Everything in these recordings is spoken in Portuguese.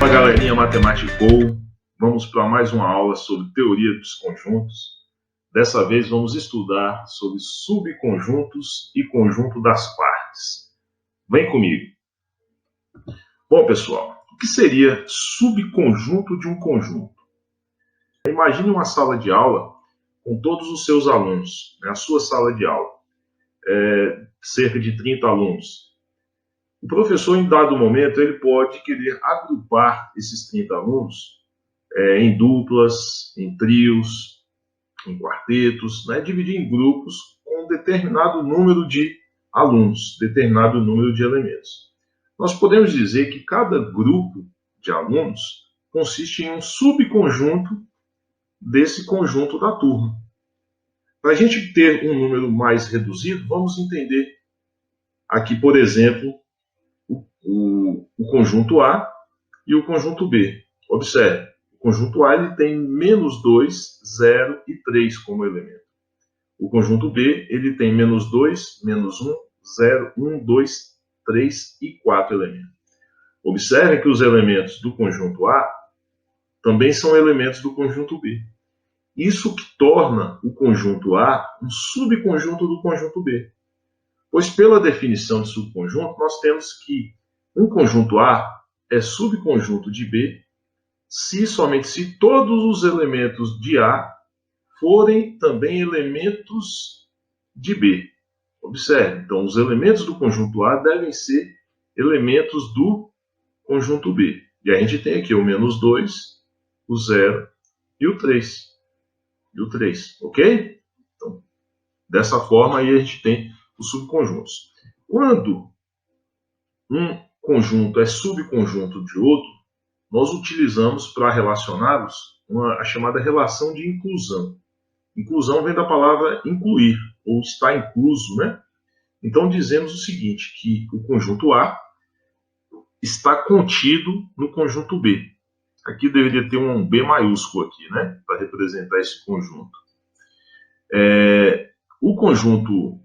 Fala galerinha Matematicou, vamos para mais uma aula sobre teoria dos conjuntos. Dessa vez vamos estudar sobre subconjuntos e conjunto das partes. Vem comigo. Bom pessoal, o que seria subconjunto de um conjunto? Imagine uma sala de aula com todos os seus alunos, a sua sala de aula, cerca de 30 alunos. O professor, em dado momento, ele pode querer agrupar esses 30 alunos em duplas, em trios, em quartetos, dividir em grupos com um determinado número de alunos, determinado número de elementos. Nós podemos dizer que cada grupo de alunos consiste em um subconjunto desse conjunto da turma. Para a gente ter um número mais reduzido, vamos entender aqui, por exemplo, o conjunto A e o conjunto B. Observe, o conjunto A ele tem -2, 0 e 3 como elemento. O conjunto B ele tem -2, -1, 0, 1, 2, 3 e 4 elementos. Observe que os elementos do conjunto A também são elementos do conjunto B. Isso que torna o conjunto A um subconjunto do conjunto B. Pois pela definição de subconjunto, nós temos que um conjunto A é subconjunto de B somente se todos os elementos de A forem também elementos de B. Observe, então, os elementos do conjunto A devem ser elementos do conjunto B. E a gente tem aqui o -2, o 0 e o 3. Ok? Então, dessa forma aí a gente tem os subconjuntos. Quando um conjunto é subconjunto de outro, nós utilizamos para relacioná-los a chamada relação de inclusão. Inclusão vem da palavra incluir, ou está incluso, né? Então dizemos o seguinte, que o conjunto A está contido no conjunto B. Aqui deveria ter um B maiúsculo aqui, né? Para representar esse conjunto. O conjunto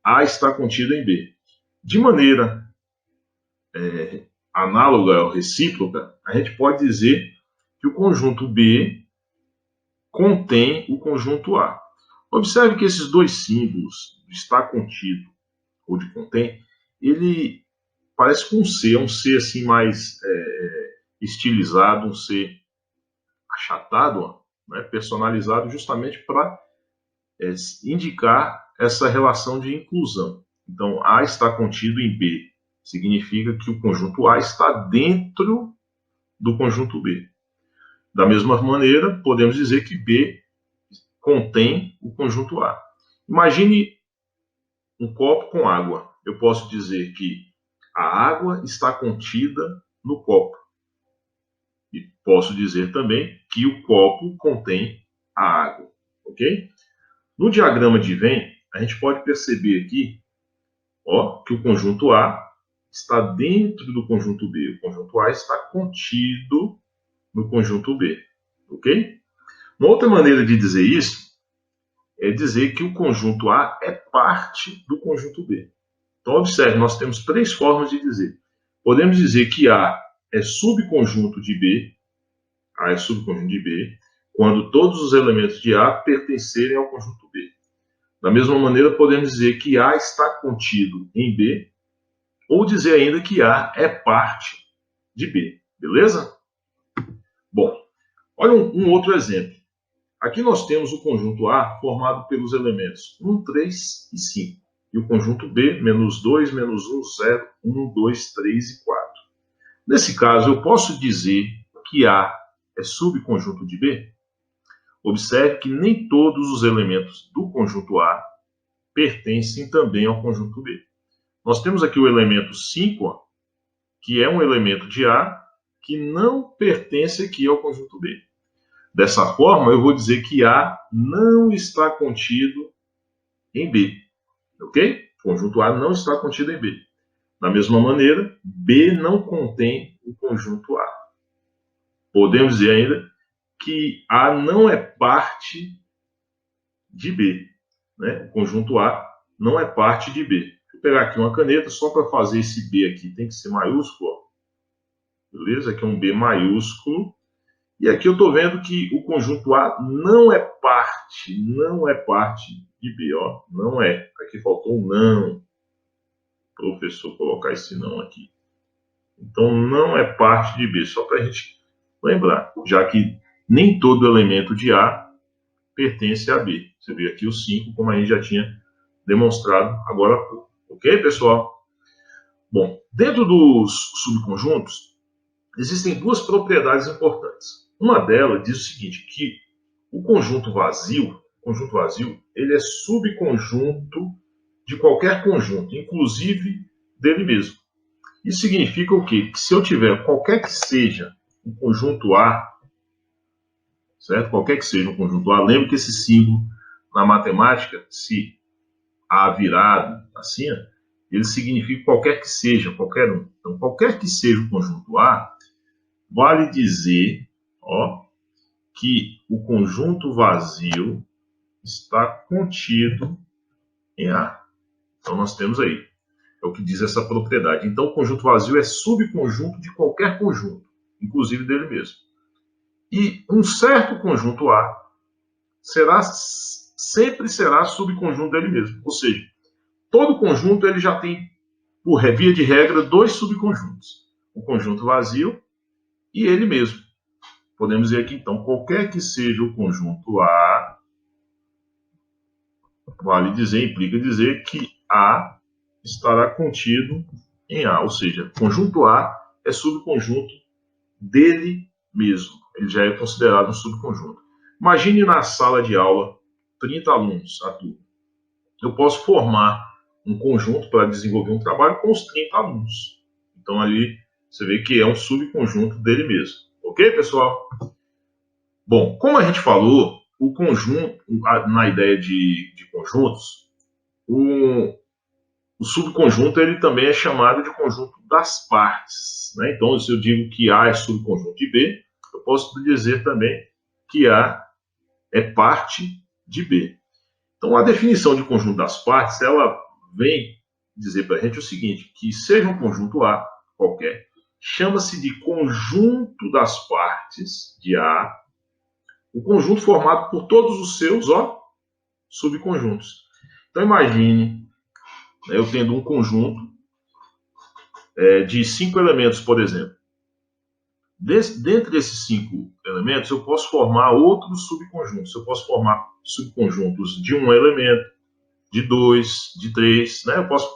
A está contido em B. De maneira análoga ou recíproca, a gente pode dizer que o conjunto B contém o conjunto A. Observe que esses dois símbolos, está contido ou de contém, ele parece com um C, é um C assim mais estilizado, um C achatado, personalizado, justamente para indicar essa relação de inclusão. Então, A está contido em B, significa que o conjunto A está dentro do conjunto B. Da mesma maneira, podemos dizer que B contém o conjunto A. Imagine um copo com água. Eu posso dizer que a água está contida no copo. E posso dizer também que o copo contém a água. Ok? No diagrama de Venn, a gente pode perceber aqui que o conjunto A está dentro do conjunto B. O conjunto A está contido no conjunto B. Ok? Uma outra maneira de dizer isso é dizer que o conjunto A é parte do conjunto B. Então, observe, nós temos três formas de dizer. Podemos dizer que A é subconjunto de B, A é subconjunto de B, quando todos os elementos de A pertencerem ao conjunto B. Da mesma maneira, podemos dizer que A está contido em B, ou dizer ainda que A é parte de B. Beleza? Bom, olha um outro exemplo. Aqui nós temos o conjunto A formado pelos elementos 1, 3 e 5. E o conjunto B, -2, -1, 0, 1, 2, 3 e 4. Nesse caso, eu posso dizer que A é subconjunto de B? Observe que nem todos os elementos do conjunto A pertencem também ao conjunto B. Nós temos aqui o elemento 5, que é um elemento de A, que não pertence aqui ao conjunto B. Dessa forma, eu vou dizer que A não está contido em B. Ok? O conjunto A não está contido em B. Da mesma maneira, B não contém o conjunto A. Podemos dizer ainda que A não é parte de B. O conjunto A não é parte de B. Vou pegar aqui uma caneta, só para fazer esse B aqui, tem que ser maiúsculo. beleza? Aqui é um B maiúsculo. E aqui eu estou vendo que o conjunto A não é parte de B, ó. Não é. Aqui faltou um não. Professor, colocar esse não aqui. Então, não é parte de B, só para a gente lembrar, já que nem todo elemento de A pertence a B. Você vê aqui o 5, como a gente já tinha demonstrado agora há pouco. Ok, pessoal? Bom, dentro dos subconjuntos, existem duas propriedades importantes. Uma delas diz o seguinte, que o conjunto vazio, ele é subconjunto de qualquer conjunto, inclusive dele mesmo. Isso significa o quê? Que se eu tiver qualquer que seja um conjunto A, certo? Qualquer que seja um conjunto A, lembre que esse símbolo na matemática, se A virado assim, ele significa qualquer que seja, qualquer um. Então, qualquer que seja o conjunto A, vale dizer, ó, que o conjunto vazio está contido em A. Então, nós temos aí. É o que diz essa propriedade. Então, o conjunto vazio é subconjunto de qualquer conjunto, inclusive dele mesmo. E um certo conjunto A sempre será subconjunto dele mesmo. Ou seja, todo conjunto ele já tem, por via de regra, dois subconjuntos. O conjunto vazio e ele mesmo. Podemos dizer aqui, então, qualquer que seja o conjunto A, vale dizer, implica dizer que A estará contido em A. Ou seja, conjunto A é subconjunto dele mesmo. Ele já é considerado um subconjunto. Imagine na sala de aula 30 alunos, a turma. Eu posso formar um conjunto para desenvolver um trabalho com os 30 alunos. Então, ali você vê que é um subconjunto dele mesmo. Ok, pessoal? Bom, como a gente falou, o conjunto, na ideia de conjuntos, o subconjunto ele também é chamado de conjunto das partes. Né? Então, se eu digo que A é subconjunto de B, eu posso dizer também que A é parte de B. Então, a definição de conjunto das partes, ela vem dizer para a gente o seguinte, que seja um conjunto A qualquer, chama-se de conjunto das partes de A, o conjunto formado por todos os seus subconjuntos. Então, imagine, né, eu tendo um conjunto de 5 elementos, por exemplo. Dentre esses 5 elementos, eu posso formar outros subconjuntos. Eu posso formar subconjuntos de um elemento, de 2, de 3. Né? Eu posso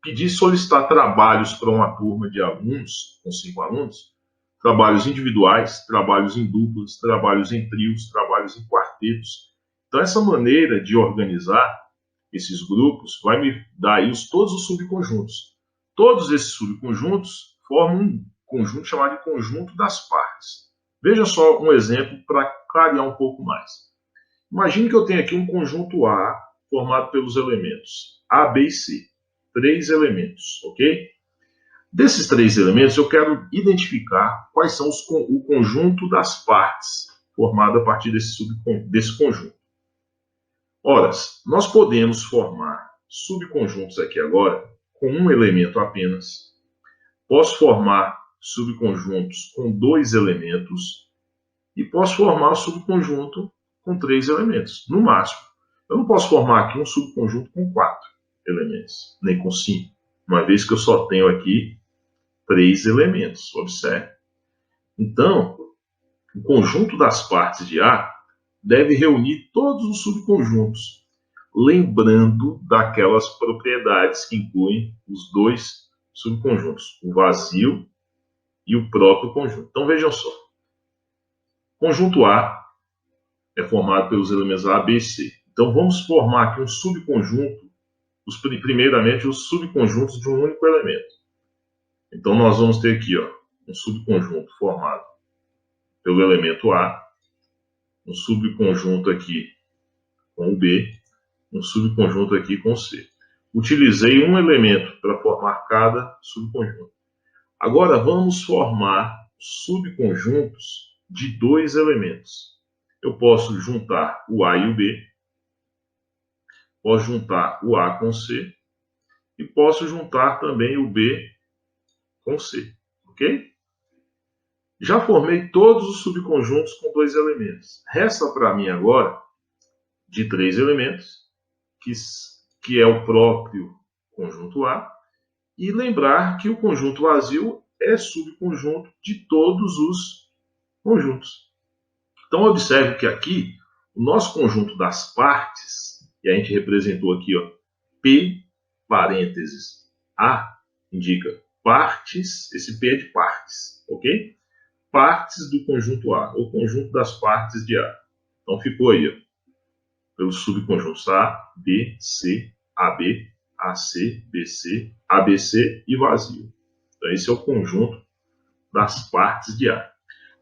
pedir, solicitar trabalhos para uma turma de alunos, com 5 alunos, trabalhos individuais, trabalhos em duplas, trabalhos em trios, trabalhos em quartetos. Então, essa maneira de organizar esses grupos vai me dar aí todos os subconjuntos. Todos esses subconjuntos formam um conjunto chamado de conjunto das partes. Veja só um exemplo para clarear um pouco mais. Imagine que eu tenho aqui um conjunto A formado pelos elementos A, B e C. 3 elementos, ok? Desses 3 elementos, eu quero identificar quais são o conjunto das partes formado a partir desse conjunto. Ora, nós podemos formar subconjuntos aqui agora com um elemento apenas. Posso formar subconjuntos com 2 elementos e posso formar um subconjunto com 3 elementos, no máximo. Eu não posso formar aqui um subconjunto com 4 elementos, nem com 5, uma vez que eu só tenho aqui 3 elementos, observe. Então, o conjunto das partes de A deve reunir todos os subconjuntos, lembrando daquelas propriedades que incluem os 2 subconjuntos, o vazio e o próprio conjunto. Então, vejam só. Conjunto A é formado pelos elementos A, B e C. Então, vamos formar aqui um subconjunto, primeiramente os subconjuntos de um único elemento. Então, nós vamos ter aqui um subconjunto formado pelo elemento A, um subconjunto aqui com o B, um subconjunto aqui com o C. Utilizei um elemento para formar cada subconjunto. Agora vamos formar subconjuntos de 2 elementos. Eu posso juntar o A e o B, posso juntar o A com o C e posso juntar também o B com o C, ok? Já formei todos os subconjuntos com 2 elementos. Resta para mim agora de 3 elementos, que é o próprio conjunto A, e lembrar que o conjunto vazio é subconjunto de todos os conjuntos. Então, observe que aqui, o nosso conjunto das partes, e a gente representou aqui, ó, P, parênteses, A, indica partes, esse P é de partes, ok? Partes do conjunto A, ou conjunto das partes de A. Então, ficou aí, ó, pelos subconjuntos A, B, C, AB, AC, BC, ABC e vazio. Então, esse é o conjunto das partes de A.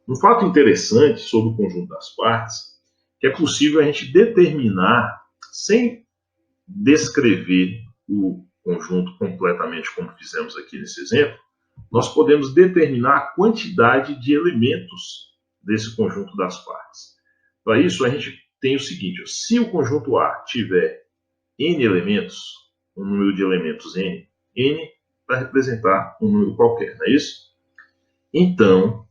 Um fato interessante sobre o conjunto das partes é que é possível a gente determinar, sem descrever o conjunto completamente como fizemos aqui nesse exemplo, nós podemos determinar a quantidade de elementos desse conjunto das partes. Para isso, a gente tem o seguinte, ó, se o conjunto A tiver n elementos, um número de elementos n vai representar um número qualquer, não é isso? Então,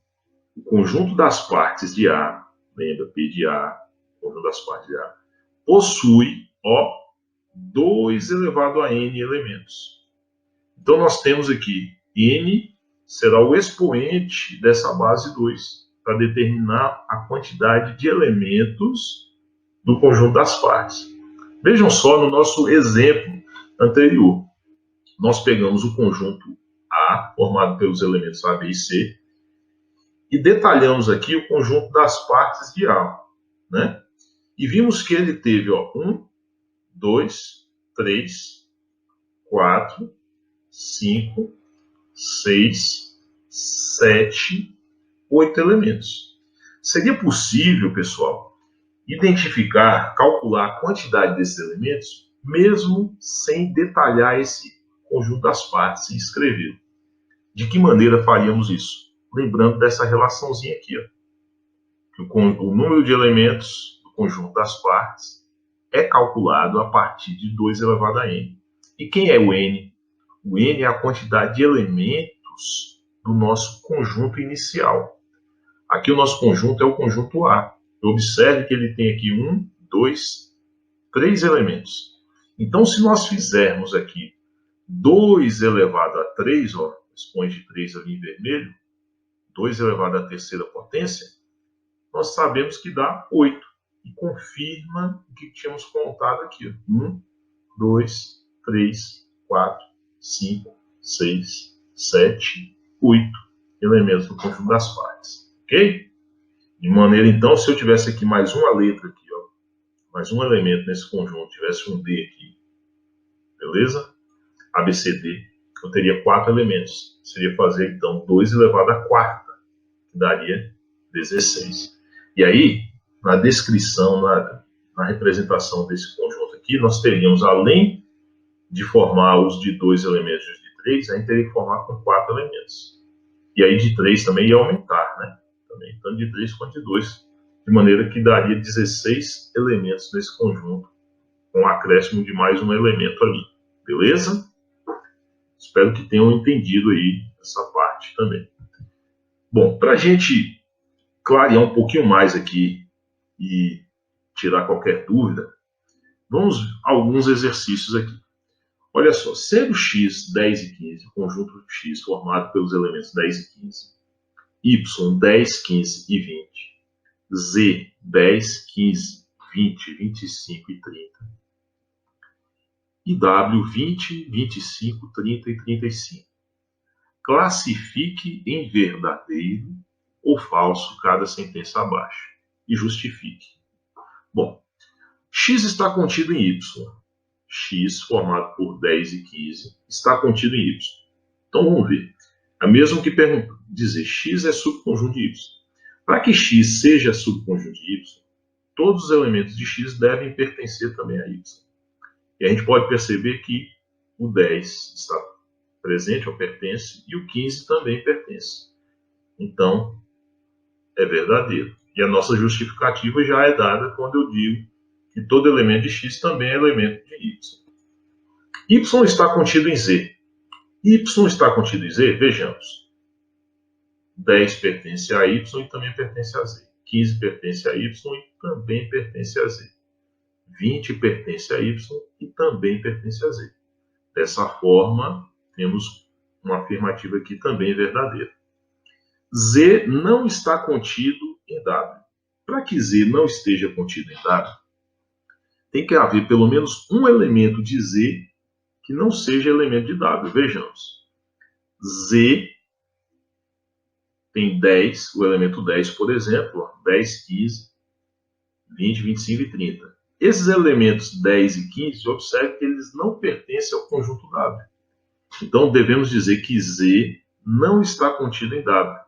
o conjunto das partes de A, lembra, P de A, o conjunto das partes de A, possui, ó, 2 elevado a n elementos. Então, nós temos aqui n será o expoente dessa base 2, para determinar a quantidade de elementos do conjunto das partes. Vejam só no nosso exemplo anterior. Nós pegamos o conjunto A, formado pelos elementos A, B e C, e detalhamos aqui o conjunto das partes de A, né? E vimos que ele teve, ó, 1, 2, 3, 4, 5, 6, 7, 8 elementos. Seria possível, pessoal, identificar, calcular a quantidade desses elementos, mesmo sem detalhar esse conjunto das partes e escrever. De que maneira faríamos isso? Lembrando dessa relaçãozinha aqui, ó, que o número de elementos do conjunto das partes é calculado a partir de 2 elevado a n. E quem é o n? O n é a quantidade de elementos do nosso conjunto inicial. Aqui o nosso conjunto é o conjunto A. Observe que ele tem aqui 1, 2, 3 elementos. Então, se nós fizermos aqui 2 elevado a 3, ó, expoente 3 ali em vermelho, 2 elevado à terceira potência, nós sabemos que dá 8. E confirma o que tínhamos contado aqui. 1, 2, 3, 4, 5, 6, 7, 8 elementos do conjunto das partes. Ok? De maneira, então, se eu tivesse aqui mais uma letra aqui, ó, mais um elemento nesse conjunto, tivesse um D aqui, beleza? ABCD, eu teria 4 elementos. Seria fazer, então, 2 elevado à quarta, que daria 16. E aí, na descrição, na representação desse conjunto aqui, nós teríamos, além de formar os de 2 elementos e os de 3, a gente teria que formar com 4 elementos. E aí de 3 também ia aumentar, né? Também, tanto de 3 quanto de 2, de maneira que daria 16 elementos nesse conjunto, com um acréscimo de mais um elemento ali. Beleza? Espero que tenham entendido aí essa parte também. Bom, para a gente clarear um pouquinho mais aqui e tirar qualquer dúvida, vamos a alguns exercícios aqui. Olha só, sendo x 10 e 15, conjunto x formado pelos elementos 10 e 15, y 10, 15 e 20, z 10, 15, 20, 25 e 30, e w 20, 25, 30 e 35. Classifique em verdadeiro ou falso cada sentença abaixo e justifique. Bom, x está contido em y. X, formado por 10 e 15, está contido em y. Então, vamos ver. É mesmo que dizer x é subconjunto de y. Para que x seja subconjunto de y, todos os elementos de x devem pertencer também a y. E a gente pode perceber que o 10 está presente ou pertence, e o 15 também pertence. Então, é verdadeiro. E a nossa justificativa já é dada quando eu digo que todo elemento de x também é elemento de y. Y está contido em z. Y está contido em z? Vejamos. 10 pertence a Y e também pertence a Z. 15 pertence a Y e também pertence a Z. 20 pertence a Y e também pertence a Z. Dessa forma, temos uma afirmativa aqui também verdadeira. Z não está contido em W. Para que Z não esteja contido em W, tem que haver pelo menos um elemento de Z que não seja elemento de W. Vejamos. Z tem 10, o elemento 10, por exemplo, 10, 15, 20, 25 e 30. Esses elementos 10 e 15, observe que eles não pertencem ao conjunto W. Então, devemos dizer que Z não está contido em W,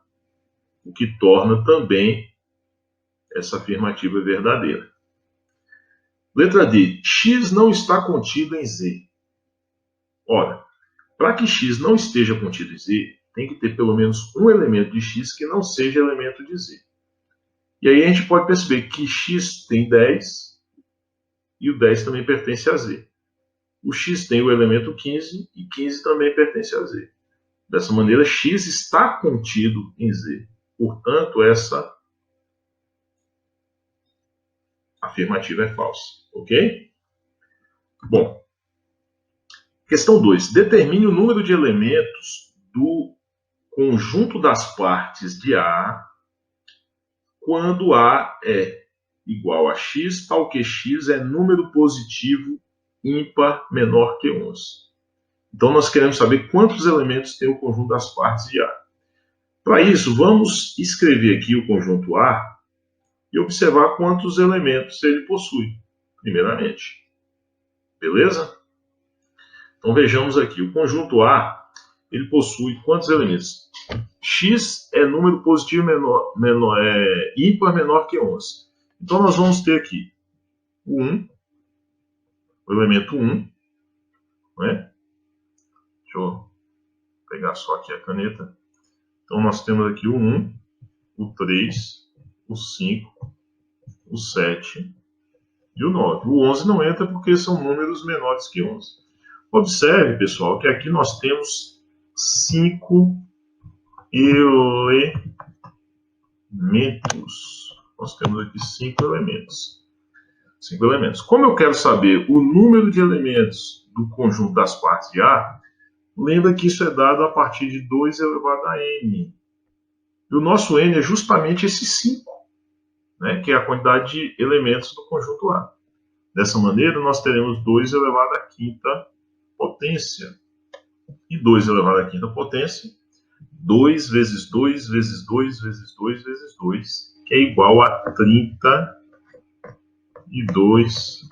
o que torna também essa afirmativa verdadeira. Letra D. X não está contido em Z. Ora, para que X não esteja contido em Z, tem que ter pelo menos um elemento de X que não seja elemento de Z. E aí a gente pode perceber que X tem 10 e o 10 também pertence a Z. O X tem o elemento 15 e 15 também pertence a Z. Dessa maneira, X está contido em Z. Portanto, essa afirmativa é falsa. Ok? Bom. Questão 2. Determine o número de elementos do conjunto das partes de A quando A é igual a X, tal que X é número positivo ímpar menor que 11. Então, nós queremos saber quantos elementos tem o conjunto das partes de A. Para isso, vamos escrever aqui o conjunto A e observar quantos elementos ele possui, primeiramente. Beleza? Então, vejamos aqui. O conjunto A, ele possui quantos elementos? X é número positivo ímpar menor que 11. Então, nós vamos ter aqui o 1, o elemento 1, né? Deixa eu pegar só aqui a caneta. Então, nós temos aqui o 1, o 3, o 5, o 7 e o 9. O 11 não entra porque são números menores que 11. Observe, pessoal, que aqui nós temos 5 elementos. Nós temos aqui 5 elementos. 5 elementos. Como eu quero saber o número de elementos do conjunto das partes de A, lembra que isso é dado a partir de 2 elevado a n. E o nosso n é justamente esse 5, né, que é a quantidade de elementos do conjunto A. Dessa maneira, nós teremos 2 elevado à quinta potência. E 2 elevado à quinta potência, 2 vezes 2 vezes 2 vezes 2 vezes 2, que é igual a 32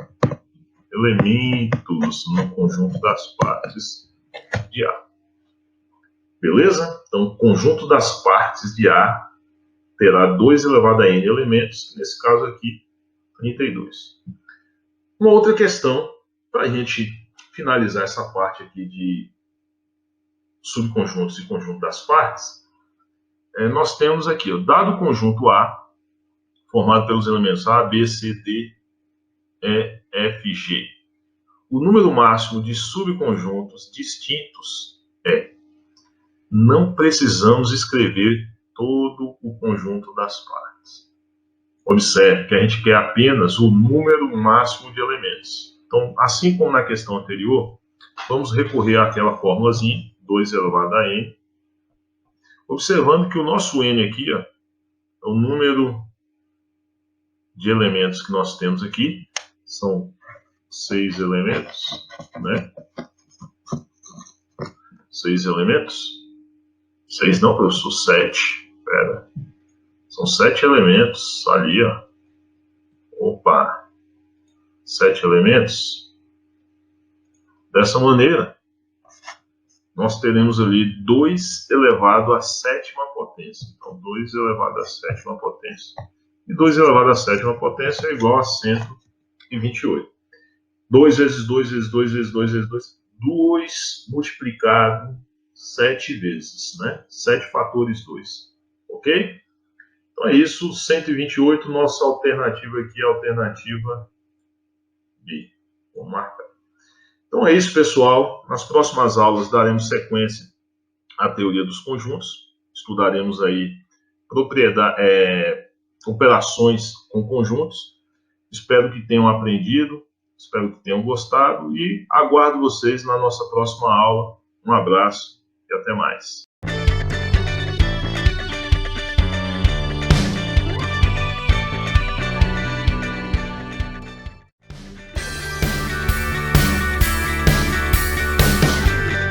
elementos no conjunto das partes de A. Beleza? Então, o conjunto das partes de A terá 2 elevado a n elementos, nesse caso aqui, 32. Uma outra questão, para a gente finalizar essa parte aqui de subconjuntos e conjunto das partes, nós temos aqui, dado o conjunto A, formado pelos elementos A, B, C, D, E, F, G, o número máximo de subconjuntos distintos é. Não precisamos escrever todo o conjunto das partes. Observe que a gente quer apenas o número máximo de elementos. Então, assim como na questão anterior, vamos recorrer àquela formulazinha, 2 elevado a n, observando que o nosso n aqui é o número de elementos que nós temos aqui, são 6 elementos, né? 6 elementos. 6 não, professor, 7. Espera. São 7 elementos ali, ó. Opa! 7 elementos. Dessa maneira, nós teremos ali 2 elevado à sétima potência. Então, 2 elevado à sétima potência. E 2 elevado à sétima potência é igual a 128. 2 vezes 2 vezes 2 vezes 2 vezes 2. 2 multiplicado 7 vezes, né? 7 fatores 2. Ok? Então é isso. 128, nossa alternativa aqui é a alternativa B. Vou marcar. Então é isso, pessoal. Nas próximas aulas daremos sequência à teoria dos conjuntos. estudaremos aí operações com conjuntos. Espero que tenham aprendido, espero que tenham gostado e aguardo vocês na nossa próxima aula. Um abraço e até mais.